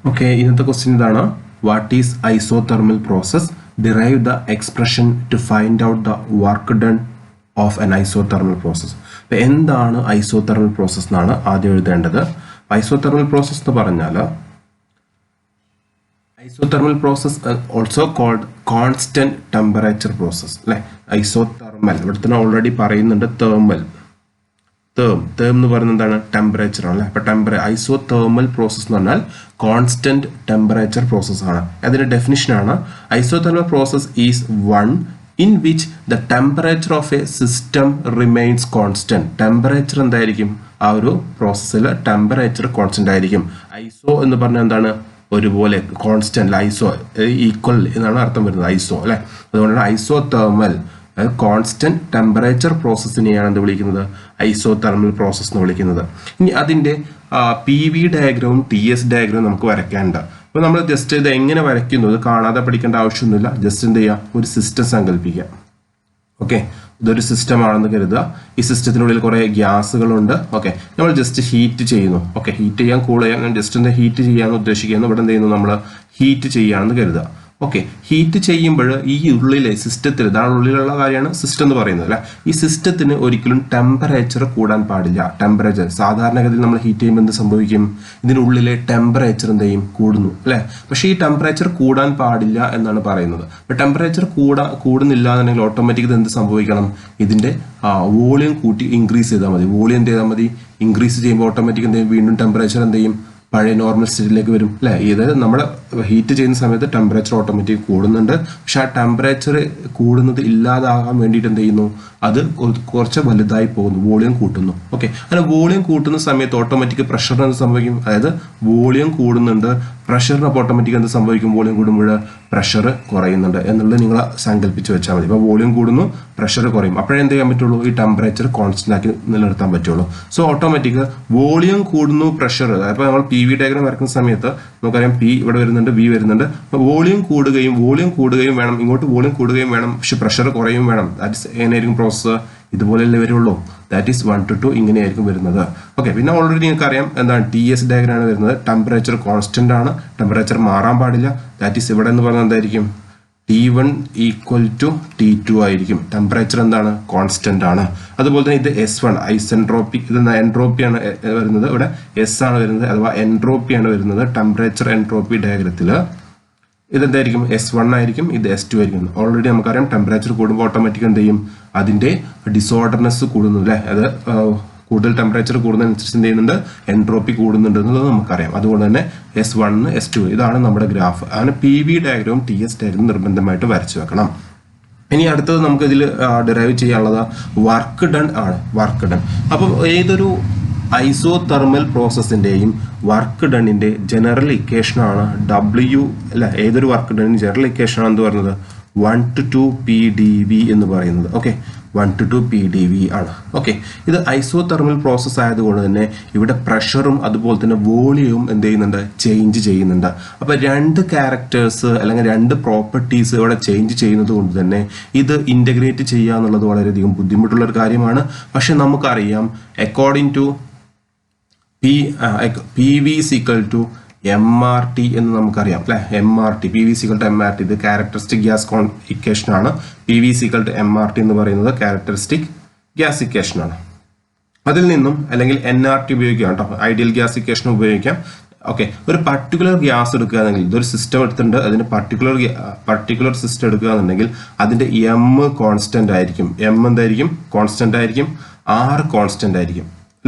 Okay, ഇന്നത്തെ question ഇതാണ്. What is isothermal process? Derive the expression to find out the work done of an isothermal process. അപ്പോൾ എന്താണ് isothermal process എന്നാണ് ആദ്യം എഴുതേണ്ടത്. ഐസോതെർമൽ പ്രോസസ് എന്ന് പറഞ്ഞാൽ isothermal process also called constant temperature process അല്ലെ. ഐസോതെർമൽ ഇവിടെ തന്നെ ഓൾറെഡി പറയുന്നുണ്ട്. തേർമൽ തേം എന്ന് പറയുന്നത് എന്താണ്? ടെമ്പറേച്ചർ ആണ് അല്ലെ. അപ്പൊ ഐസോതെർമൽ പ്രോസസ് എന്ന് പറഞ്ഞാൽ കോൺസ്റ്റന്റ് ടെമ്പറേച്ചർ പ്രോസസ് ആണ്. അതിന്റെ ഡെഫിനിഷൻ ആണ് isothermal process is one in which the temperature of A system remains constant. Temperature എന്തായിരിക്കും? ആ ഒരു പ്രോസസ്സിൽ ടെമ്പറേച്ചർ കോൺസ്റ്റന്റ് ആയിരിക്കും. ഐസോ എന്ന് പറഞ്ഞാൽ എന്താണ്? ഒരുപോലെ, കോൺസ്റ്റന്റ്, ഐസോ ഈക്വൽ എന്നാണ് അർത്ഥം വരുന്നത്, ഐസോ അല്ലെ. അതുകൊണ്ടാണ് ഐസോതെർമൽ കോൺസ്റ്റന്റ് ടെമ്പറേച്ചർ പ്രോസസ്സിനെയാണ് എന്ത് വിളിക്കുന്നത്? ഐസോതെർമൽ പ്രോസസ് എന്ന് വിളിക്കുന്നത്. ഇനി അതിന്റെ PV ഡയഗ്രവും TS ഡയഗ്രവും നമുക്ക് വരയ്ക്കാനുണ്ട്. അപ്പോൾ നമ്മൾ ജസ്റ്റ് ഇത് എങ്ങനെ വരയ്ക്കുന്നു ഇത് കാണാതെ പഠിക്കേണ്ട ആവശ്യമൊന്നുമില്ല. ജസ്റ്റ് എന്ത് ചെയ്യുക? ഒരു സിസ്റ്റം സങ്കല്പിക്കുക. ഓക്കെ, ഇതൊരു സിസ്റ്റം ആണെന്ന് കരുതുക. ഈ സിസ്റ്റത്തിനുള്ളിൽ കുറെ ഗ്യാസുകളുണ്ട്. ഓക്കെ, നമ്മൾ ജസ്റ്റ് ഹീറ്റ് ചെയ്യുന്നു. ഓക്കെ, ഹീറ്റ് ചെയ്യാൻ കൂൾ ചെയ്യാൻ ഞാൻ ജസ്റ്റ് ഒന്ന് ഹീറ്റ് ചെയ്യാമെന്ന് ഉദ്ദേശിക്കുന്നു. ഇവിടെ എന്ത് ചെയ്യുന്നു? നമ്മൾ ഹീറ്റ് ചെയ്യുകയാണെന്ന് കരുതുക. ഓക്കെ, ഹീറ്റ് ചെയ്യുമ്പോൾ ഈ ഉള്ളിലെ സിസ്റ്റത്തിൽ, ഇതാണ് ഉള്ളിലുള്ള കാര്യമാണ് സിസ്റ്റം എന്ന് പറയുന്നത് അല്ലെ. ഈ സിസ്റ്റത്തിന് ഒരിക്കലും ടെമ്പറേച്ചർ കൂടാൻ പാടില്ല. ടെമ്പറേച്ചർ സാധാരണഗതിയിൽ നമ്മൾ ഹീറ്റ് ചെയ്യുമ്പോൾ എന്ത് സംഭവിക്കും? ഇതിനുള്ളിലെ ടെമ്പറേച്ചർ എന്ത് ചെയ്യും? കൂടുന്നു അല്ലെ. പക്ഷേ ഈ ടെമ്പറേച്ചർ കൂടാൻ പാടില്ല എന്നാണ് പറയുന്നത്. അപ്പൊ ടെമ്പറേച്ചർ കൂടുന്നില്ല എന്നുണ്ടെങ്കിൽ ഓട്ടോമാറ്റിക് എന്ത് സംഭവിക്കണം? ഇതിന്റെ വോളിയം കൂട്ടി ഇൻക്രീസ് ചെയ്താൽ മതി. വോളിയം എന്ത് ചെയ്താൽ മതി? ഇൻക്രീസ് ചെയ്യുമ്പോൾ ഓട്ടോമാറ്റിക് എന്ത് ചെയ്യും? വീണ്ടും ടെമ്പറേച്ചർ എന്ത് ചെയ്യും? പഴയ നോർമൽ സ്റ്റേറ്റിലേക്ക് വരും അല്ലെ. ഇത് നമ്മൾ ഹീറ്റ് ചെയ്യുന്ന സമയത്ത് ടെമ്പറേച്ചർ ഓട്ടോമാറ്റിക് കൂടുന്നുണ്ട്. പക്ഷെ ആ ടെമ്പറേച്ചർ കൂടുന്നത് ഇല്ലാതാകാൻ വേണ്ടിയിട്ട് എന്ത് ചെയ്യുന്നു? അത് കുറച്ച് വലുതായി പോകുന്നു, വോളിയം കൂട്ടുന്നു. ഓക്കെ, അങ്ങനെ വോളിയം കൂട്ടുന്ന സമയത്ത് ഓട്ടോമാറ്റിക് പ്രഷറിന് എന്ത് സംഭവിക്കും? അതായത് വോളിയം കൂടുന്നുണ്ട്, പ്രഷറിന് ഓട്ടോമാറ്റിക് എന്ത് സംഭവിക്കും? വോളിയം കൂടുമ്പോൾ പ്രഷർ കുറയുന്നുണ്ട് എന്നുള്ളത് നിങ്ങൾ സങ്കല്പിച്ച് വെച്ചാൽ മതി. ഇപ്പോൾ വോളിയം കൂടുന്നു, പ്രഷർ കുറയും. അപ്പോഴേ എന്ത് ചെയ്യാൻ പറ്റുള്ളൂ? ഈ ടെമ്പറേച്ചർ കോൺസ്റ്റന്റ് ആക്കി നിലനിർത്താൻ പറ്റുള്ളൂ. സോ ഓട്ടോമാറ്റിക് വോളിയം കൂടുന്നു, പ്രഷർ. അപ്പോൾ നമ്മൾ PV ഡയഗ്രാം വരയ്ക്കുന്ന സമയത്ത് നമുക്കറിയാം P ഇവിടെ വരുന്നുണ്ട്, V വരുന്നുണ്ട്. അപ്പോൾ വോളിയം കൂടുകയും വേണം, ഇങ്ങോട്ട് വോളിയം കൂടുകയും വേണം, പക്ഷെ പ്രഷർ കുറയും വേണം. ദാറ്റ് എങ്ങനെയായിരിക്കും പ്രോസസ്സ്? ഇതുപോലെയല്ലേ വരുള്ളൂ. ദാറ്റ് ഈസ് 1 to 2 ഇങ്ങനെയായിരിക്കും വരുന്നത്. ഓക്കെ, പിന്നെ ഓൾറെഡി നിങ്ങൾക്ക് അറിയാം എന്താണ്? TS ഡയഗ്രാം ആണ് വരുന്നത്. ടെമ്പറേച്ചർ കോൺസ്റ്റന്റ് ആണ്, ടെമ്പറേച്ചർ മാറാൻ പാടില്ല. ദാറ്റ് ഈസ് ഇവിടെ എന്ന് പറഞ്ഞാൽ എന്തായിരിക്കും? T1 ഈക്വൽ ടു T2 ആയിരിക്കും. ടെമ്പറേച്ചർ എന്താണ്? കോൺസ്റ്റന്റ് ആണ്. അതുപോലെ തന്നെ ഇത് S1 ഐസെൻട്രോപ്പിക്, ഇത് എൻട്രോപ്പിയാണ് വരുന്നത്. ഇവിടെ S ആണ് വരുന്നത്, അഥവാ എൻട്രോപ്പിയാണ് വരുന്നത്. Temperature entropy ഡയഗ്രത്തിൽ ഇതെന്തായിരിക്കും? S1 ആയിരിക്കും, ഇത് S2 ആയിരിക്കും. ഓൾറെഡി നമുക്കറിയാം ടെമ്പറേച്ചർ കൂടുമ്പോൾ ഓട്ടോമാറ്റിക് എന്ത് ചെയ്യും? അതിന്റെ ഡിസോർഡർനെസ് കൂടുന്നു അല്ലെ. അത് കൂടുതൽ ടെമ്പറേച്ചർ കൂടുന്നതനുസരിച്ച് എന്ത് ചെയ്യുന്നുണ്ട്? എൻട്രോപ്പി കൂടുന്നുണ്ട് എന്നുള്ളത് നമുക്കറിയാം. അതുകൊണ്ട് തന്നെ S1 S2 ഇതാണ് നമ്മുടെ ഗ്രാഫ്. അങ്ങനെ PV ഡയഗ്രവും TS ഡയഗ്രവും നിർബന്ധമായിട്ട് വരച്ചു വെക്കണം. ഇനി അടുത്തത് നമുക്ക് ഇതിൽ ഡിറൈവ് ചെയ്യാനുള്ളത് വർക്ക് ഡൺ ആണ്. വർക്ക് ഡൺ, അപ്പം ഏതൊരു ഐസോതെർമൽ പ്രോസസ്സിന്റെയും വർക്ക് ഡണ്ണിന്റെ ജനറൽ ഇക്വേഷൻ ആണ് W അല്ലെ. ഏതൊരു വർക്ക് ഡണ്ണിന്റെ ജനറൽ ഇക്വേഷൻ ആണ് എന്ത് പറയുന്നത്? 1 to 2 PdV എന്ന് പറയുന്നത്. ഓക്കെ, 1 to 2 PdV ആണ്. ഓക്കെ, ഇത് ഐസോതെർമൽ പ്രോസസ് ആയതുകൊണ്ട് തന്നെ ഇവിടെ പ്രഷറും അതുപോലെ തന്നെ വോളിയവും എന്ത് ചെയ്യുന്നുണ്ട്? ചേഞ്ച് ചെയ്യുന്നുണ്ട്. അപ്പൊ രണ്ട് ക്യാരക്ടേഴ്സ് അല്ലെങ്കിൽ രണ്ട് പ്രോപ്പർട്ടീസ് ഇവിടെ ചേഞ്ച് ചെയ്യുന്നത് കൊണ്ട് തന്നെ ഇത് ഇന്റഗ്രേറ്റ് ചെയ്യുക എന്നുള്ളത് വളരെയധികം ബുദ്ധിമുട്ടുള്ള ഒരു കാര്യമാണ്. പക്ഷെ നമുക്കറിയാം according to PV is equal to MRT എന്ന് നമുക്കറിയാം അല്ലെ. MRT, PV is equal to MRT, ഇത് ക്യാരക്ടറിസ്റ്റിക് ഗ്യാസ് ഇക്വേഷൻ ആണ്. PV is equal to MRT എന്ന് പറയുന്നത് ക്യാരക്ടറിസ്റ്റിക് ഗ്യാസ് ഇക്വേഷൻ ആണ്. അതിൽ നിന്നും അല്ലെങ്കിൽ NRT ഉപയോഗിക്കാം കേട്ടോ, ഐഡിയൽ ഗ്യാസ് ഇക്വേഷൻ ഉപയോഗിക്കാം. ഓക്കെ, ഒരു പർട്ടിക്കുലർ ഗ്യാസ് എടുക്കുകയാണെങ്കിൽ, ഇതൊരു സിസ്റ്റം എടുത്തിട്ടുണ്ട്, അതിന് പർട്ടിക്കുലർ സിസ്റ്റം എടുക്കുകയാണെന്നുണ്ടെങ്കിൽ അതിന്റെ M കോൺസ്റ്റന്റ് ആയിരിക്കും. M എന്തായിരിക്കും? കോൺസ്റ്റന്റ് ആയിരിക്കും. R കോൺസ്റ്റന്റ് ആയിരിക്കും.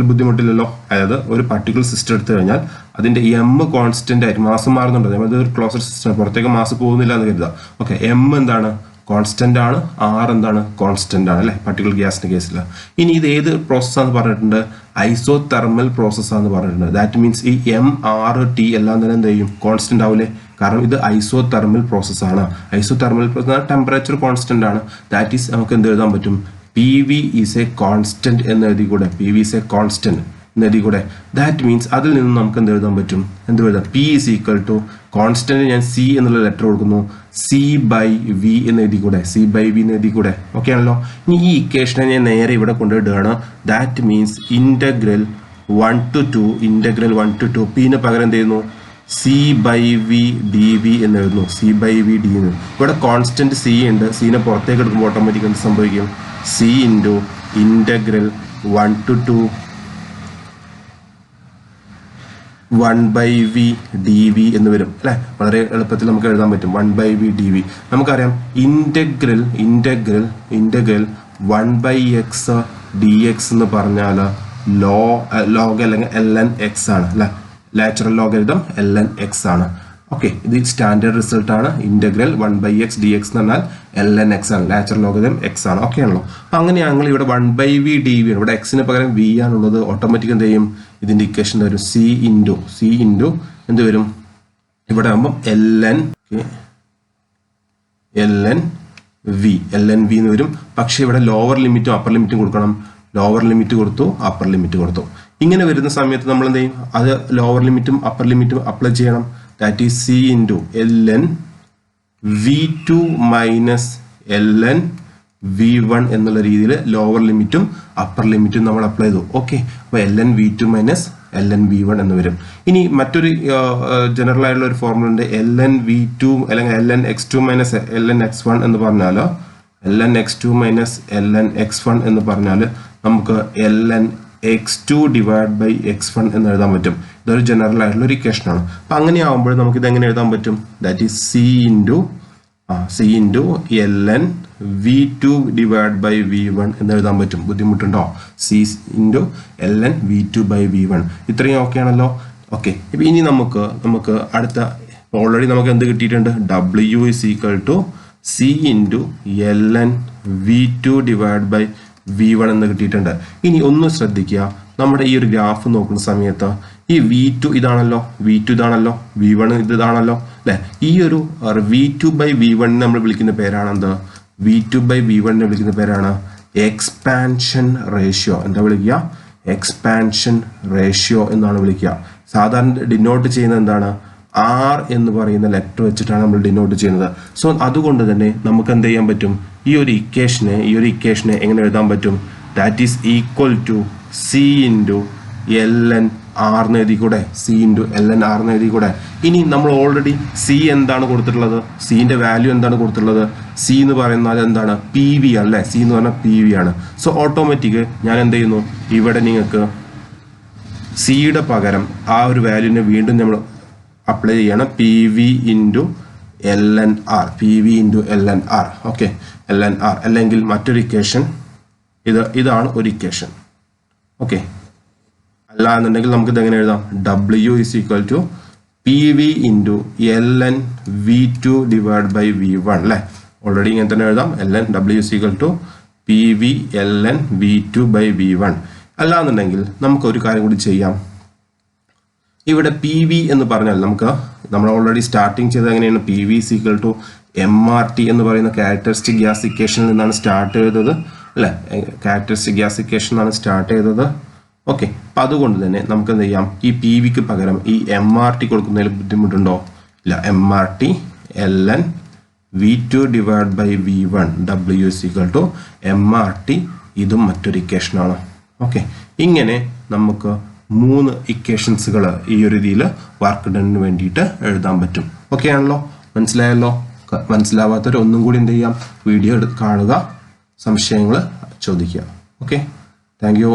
ബുദ്ധിമുട്ടില്ലല്ലോ. അതായത് ഒരു പർട്ടിക്കുലർ സിസ്റ്റം എടുത്തു കഴിഞ്ഞാൽ അതിന്റെ M കോൺസ്റ്റന്റ് ആയിരിക്കും. മാസം മാറുന്നുണ്ട്. അതായത് ഒരു ക്ലോസ്ഡ് സിസ്റ്റം, പുറത്തേക്ക് മാസ് പോകുന്നില്ല എന്ന് കരുതാം. ഓക്കെ, M എന്താണ്? കോൺസ്റ്റന്റ് ആണ്. R എന്താണ്? കോൺസ്റ്റന്റ് ആണ് അല്ലെ, പർട്ടിക്കുലർ ഗ്യാസിന്റെ കേസിൽ. ഇനി ഇത് ഏത് പ്രോസസ് ആണെന്ന് പറഞ്ഞിട്ടുണ്ട്? ഐസോതെർമൽ പ്രോസസ് ആണെന്ന് പറഞ്ഞിട്ടുണ്ട്. ദാറ്റ് മീൻസ് ഈ M, R, T എല്ലാം തന്നെ എന്ത് ചെയ്യും? കോൺസ്റ്റന്റ് ആവില്ലേ? കാരണം ഇത് ഐസോതെർമൽ പ്രോസസ് ആണ്. ഐസോതെർമൽ പ്രോസസ് ടെമ്പറേച്ചർ കോൺസ്റ്റന്റ് ആണ്. ദാറ്റ് ഈസ് നമുക്ക് എന്ത് എഴുതാൻ പറ്റും? PV is a constant എന്ന് എഴുതി കൂടെ. PV is a constant എന്ന് എഴുതി കൂടെ. ദാറ്റ് മീൻസ് അതിൽ നിന്നും നമുക്ക് എന്ത് എഴുതാൻ പറ്റും? എന്ത് എഴുതാം? P is equal to constant ഞാൻ C എന്നുള്ള ലെറ്റർ കൊടുക്കുന്നു, C/V എന്ന് എഴുതി കൂടെ. C/V എന്ന് എഴുതി കൂടെ. ഓക്കെ ആണല്ലോ. ഇനി ഈ ഇക്വേഷനെ ഞാൻ നേരെ ഇവിടെ കൊണ്ടുപോയിടുകയാണ്. That means integral 1 to 2 P ന് പകരം എന്ത് ചെയ്യുന്നു? C by V D V എന്ന് എഴുതുന്നു. സി ബൈ വി ഡി എന്ന്. ഇവിടെ കോൺസ്റ്റന്റ് സി ഉണ്ട്. സീനെ പുറത്തേക്ക് എടുക്കുമ്പോൾ ഓട്ടോമാറ്റിക് എന്ത് സംഭവിക്കും? C into integral 1 to 2 1 by v dv എന്ന് വരും അല്ലെ. വളരെ എളുപ്പത്തിൽ നമുക്ക് എഴുതാൻ പറ്റും. 1 by v dv. നമുക്കറിയാം ഇൻ്റഗ്രൽ 1 by x dx എന്ന് പറഞ്ഞാൽ ലോഗ് അല്ലെങ്കിൽ ln x ആണ് അല്ലെ. നാച്ചുറൽ ലോഗരിതം ln x ആണ്. ഓക്കെ, ഇത് സ്റ്റാൻഡേർഡ് റിസൾട്ട് ആണ്. ഇൻ്റഗ്രൽ 1 by x dx എന്ന് പറഞ്ഞാൽ ln x ആണ്. നാച്ചുറൽ ലോഗരിതം x ആണ്. ഓക്കെ ആണല്ലോ. അപ്പം അങ്ങനെയാണെങ്കിൽ ഇവിടെ 1 by v dv ആണ്. ഇവിടെ എക്സിന് പകരം v ആണുള്ളത്. ഓട്ടോമാറ്റിക് എന്ത് ചെയ്യും? ഇതിൻ്റെ ഇക്വേഷൻ വരും സി ഇൻറ്റു എന്ത് വരും? ഇവിടെ ആകുമ്പം ln v എന്ന് വരും. പക്ഷേ ഇവിടെ ലോവർ ലിമിറ്റും അപ്പർ ലിമിറ്റും കൊടുക്കണം. ലോവർ ലിമിറ്റ് കൊടുത്തു, അപ്പർ ലിമിറ്റ് കൊടുത്തു. ഇങ്ങനെ വരുന്ന സമയത്ത് നമ്മൾ എന്ത് ചെയ്യും? അത് ലോവർ ലിമിറ്റും അപ്പർ ലിമിറ്റും അപ്ലൈ ചെയ്യണം. That is C into ln v2 minus ln v1 എന്നുള്ള രീതിയിൽ ലോവർ ലിമിറ്റും അപ്പർ ലിമിറ്റും നമ്മൾ അപ്ലൈ ചെയ്തു. ഓക്കെ, അപ്പോൾ ln v2 minus ln v1 എന്ന് വരും. ഇനി മറ്റൊരു ജനറൽ ആയിട്ടുള്ള ഒരു ഫോർമുല ഉണ്ട്. ln v2 അല്ലെങ്കിൽ ln x2 minus ln x1 എന്ന് പറഞ്ഞാൽ ln x2 minus ln x1 എന്ന് പറഞ്ഞാൽ നമുക്ക് ln x2 divide by x1 എന്ന് എഴുതാൻ പറ്റും. ഇതൊരു ജനറൽ ആയിട്ടുള്ള ഒരു ഇക്വേഷനാണ്. അപ്പം അങ്ങനെ ആകുമ്പോൾ നമുക്ക് ഇത് എങ്ങനെ എഴുതാൻ പറ്റും? That is C into ln v2 divide by v1 എന്ന് എഴുതാൻ പറ്റും. ബുദ്ധിമുട്ടുണ്ടോ? C into ln v2 by v1. ഇത്രയും ഓക്കെ ആണല്ലോ. ഓക്കെ, ഇപ്പം ഇനി നമുക്ക് അടുത്ത ഓൾറെഡി നമുക്ക് എന്ത് കിട്ടിയിട്ടുണ്ട്? w is equal to C into ln v2 divide by v1 എന്ന് കിട്ടിയിട്ടുണ്ട്. ഇനി ഒന്ന് ശ്രദ്ധിക്കുക, നമ്മുടെ ഈ ഒരു ഗ്രാഫ് നോക്കുന്ന സമയത്ത് ഈ v2 ഇതാണല്ലോ, v1 ഇതാണല്ലോ അല്ലെ. ഈ ഒരു v2 ബൈ v1 നമ്മൾ വിളിക്കുന്ന പേരാണ് എന്ത്? v2 ബൈ v1 വിളിക്കുന്ന പേരാണ് എക്സ്പാൻഷൻ റേഷ്യോ. എന്താ വിളിക്കുക? എക്സ്പാൻഷൻ റേഷ്യോ എന്നാണ് വിളിക്കുക. സാധാരണ ഡിനോട്ട് ചെയ്യുന്നത് എന്താണ്? ആർ എന്ന് പറയുന്ന ലെറ്റർ വെച്ചിട്ടാണ് നമ്മൾ ഡിനോട്ട് ചെയ്യുന്നത്. സോ അതുകൊണ്ട് തന്നെ നമുക്ക് എന്ത് ചെയ്യാൻ പറ്റും? ഈ ഒരു ഇക്വേഷനെ എങ്ങനെ എഴുതാൻ പറ്റും? That is equal to C into ln r എന്ന് എഴുതിക്കൂടെ? സി ഇൻറ്റു ln r എന്ന് എഴുതിക്കൂടെ? ഇനി നമ്മൾ ഓൾറെഡി സി എന്താണ് കൊടുത്തിട്ടുള്ളത്? സിന്റെ വാല്യൂ എന്താണ് കൊടുത്തിട്ടുള്ളത്? സി എന്ന് പറയുന്നത് എന്താണ്? പി വി അല്ലേ. സി എന്ന് പറഞ്ഞാൽ പി വി ആണ്. സോ ഓട്ടോമാറ്റിക് ഞാൻ എന്ത് ചെയ്യുന്നു? ഇവിടെ നിങ്ങൾക്ക് സിയുടെ പകരം ആ ഒരു വാല്യൂവിനെ വീണ്ടും നമ്മൾ അപ്ലൈ ചെയ്യണം. P V into ln r. Okay, ln r അല്ലെങ്കിൽ മറ്റൊരു ഇക്വേഷൻ ഇതാണ് ഒരു ഇക്വേഷൻ. ഓക്കെ, അല്ല എന്നുണ്ടെങ്കിൽ നമുക്ക് ഇത് എങ്ങനെ എഴുതാം? w is equal to P V into ln v2 divide by v1 അല്ലേ. ഓൾറെഡി ഇങ്ങനെ തന്നെ എഴുതാം. w is equal to P V ln v2 by v1. അല്ല എന്നുണ്ടെങ്കിൽ നമുക്ക് ഒരു കാര്യം കൂടി ചെയ്യാം. ഇവിടെ പി വി എന്ന് പറഞ്ഞാൽ നമ്മൾ ഓൾറെഡി സ്റ്റാർട്ടിങ് ചെയ്തത് എങ്ങനെയാണ്? P V is equal to MRT എന്ന് പറയുന്ന ക്യാരക്ടറിസ്റ്റിക് ഗ്യാസ് ഇക്വേഷനിൽ നിന്നാണ് സ്റ്റാർട്ട് ചെയ്തത് അല്ലേ. ക്യാരക്ടറിസ്റ്റിക് ഗ്യാസ് ഇക്വേഷനാണ് സ്റ്റാർട്ട് ചെയ്തത്. ഓക്കെ, അപ്പം അതുകൊണ്ട് തന്നെ നമുക്ക് എന്ത് ചെയ്യാം? ഈ പി വിക്ക് പകരം ഈ MRT കൊടുക്കുന്നതിൽ ബുദ്ധിമുട്ടുണ്ടോ? ഇല്ല. MRT ln v2 divide by v1 w is equal to MRT. ഇതും മറ്റൊരു ഇക്വേഷനാണ്. ഓക്കെ, ഇങ്ങനെ നമുക്ക് 3 ഇക്വേഷൻസുകൾ ഈ ഒരു രീതിയിൽ വർക്ക് ഡണിന് വേണ്ടിയിട്ട് എഴുതാൻ പറ്റും. ഓക്കെ ആണല്ലോ? മനസ്സിലായല്ലോ? മനസ്സിലാവാത്തവർ ഒന്നും കൂടി എന്ത് ചെയ്യാം? വീഡിയോ കാണുക, സംശയങ്ങൾ ചോദിക്കുക. Okay, thank you.